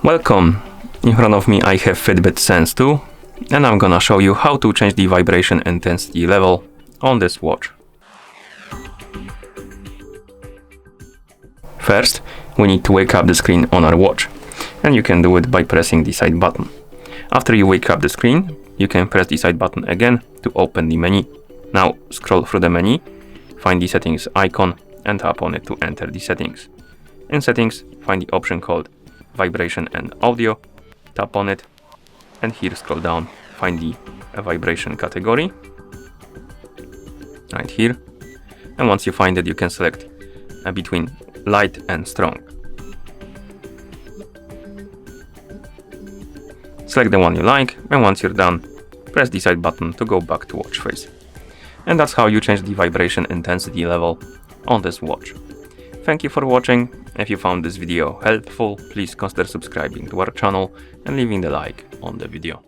Welcome! In front of me I have Fitbit Sense 2 and I'm gonna show you how to change the vibration intensity level on this watch. First, we need to wake up the screen on our watch, and you can do it by pressing the side button. After you wake up the screen, you can press the side button again to open the menu. Now scroll through the menu, find the settings icon and tap on it to enter the settings. In settings, find the option called Vibration and Audio, tap on it, and here scroll down, find the vibration category, right here, and once you find it you can select between light and strong. Select the one you like, and once you're done, press the side button to go back to watch face. And that's how you change the vibration intensity level on this watch. Thank you for watching. If you found this video helpful, please consider subscribing to our channel and leaving the like on the video.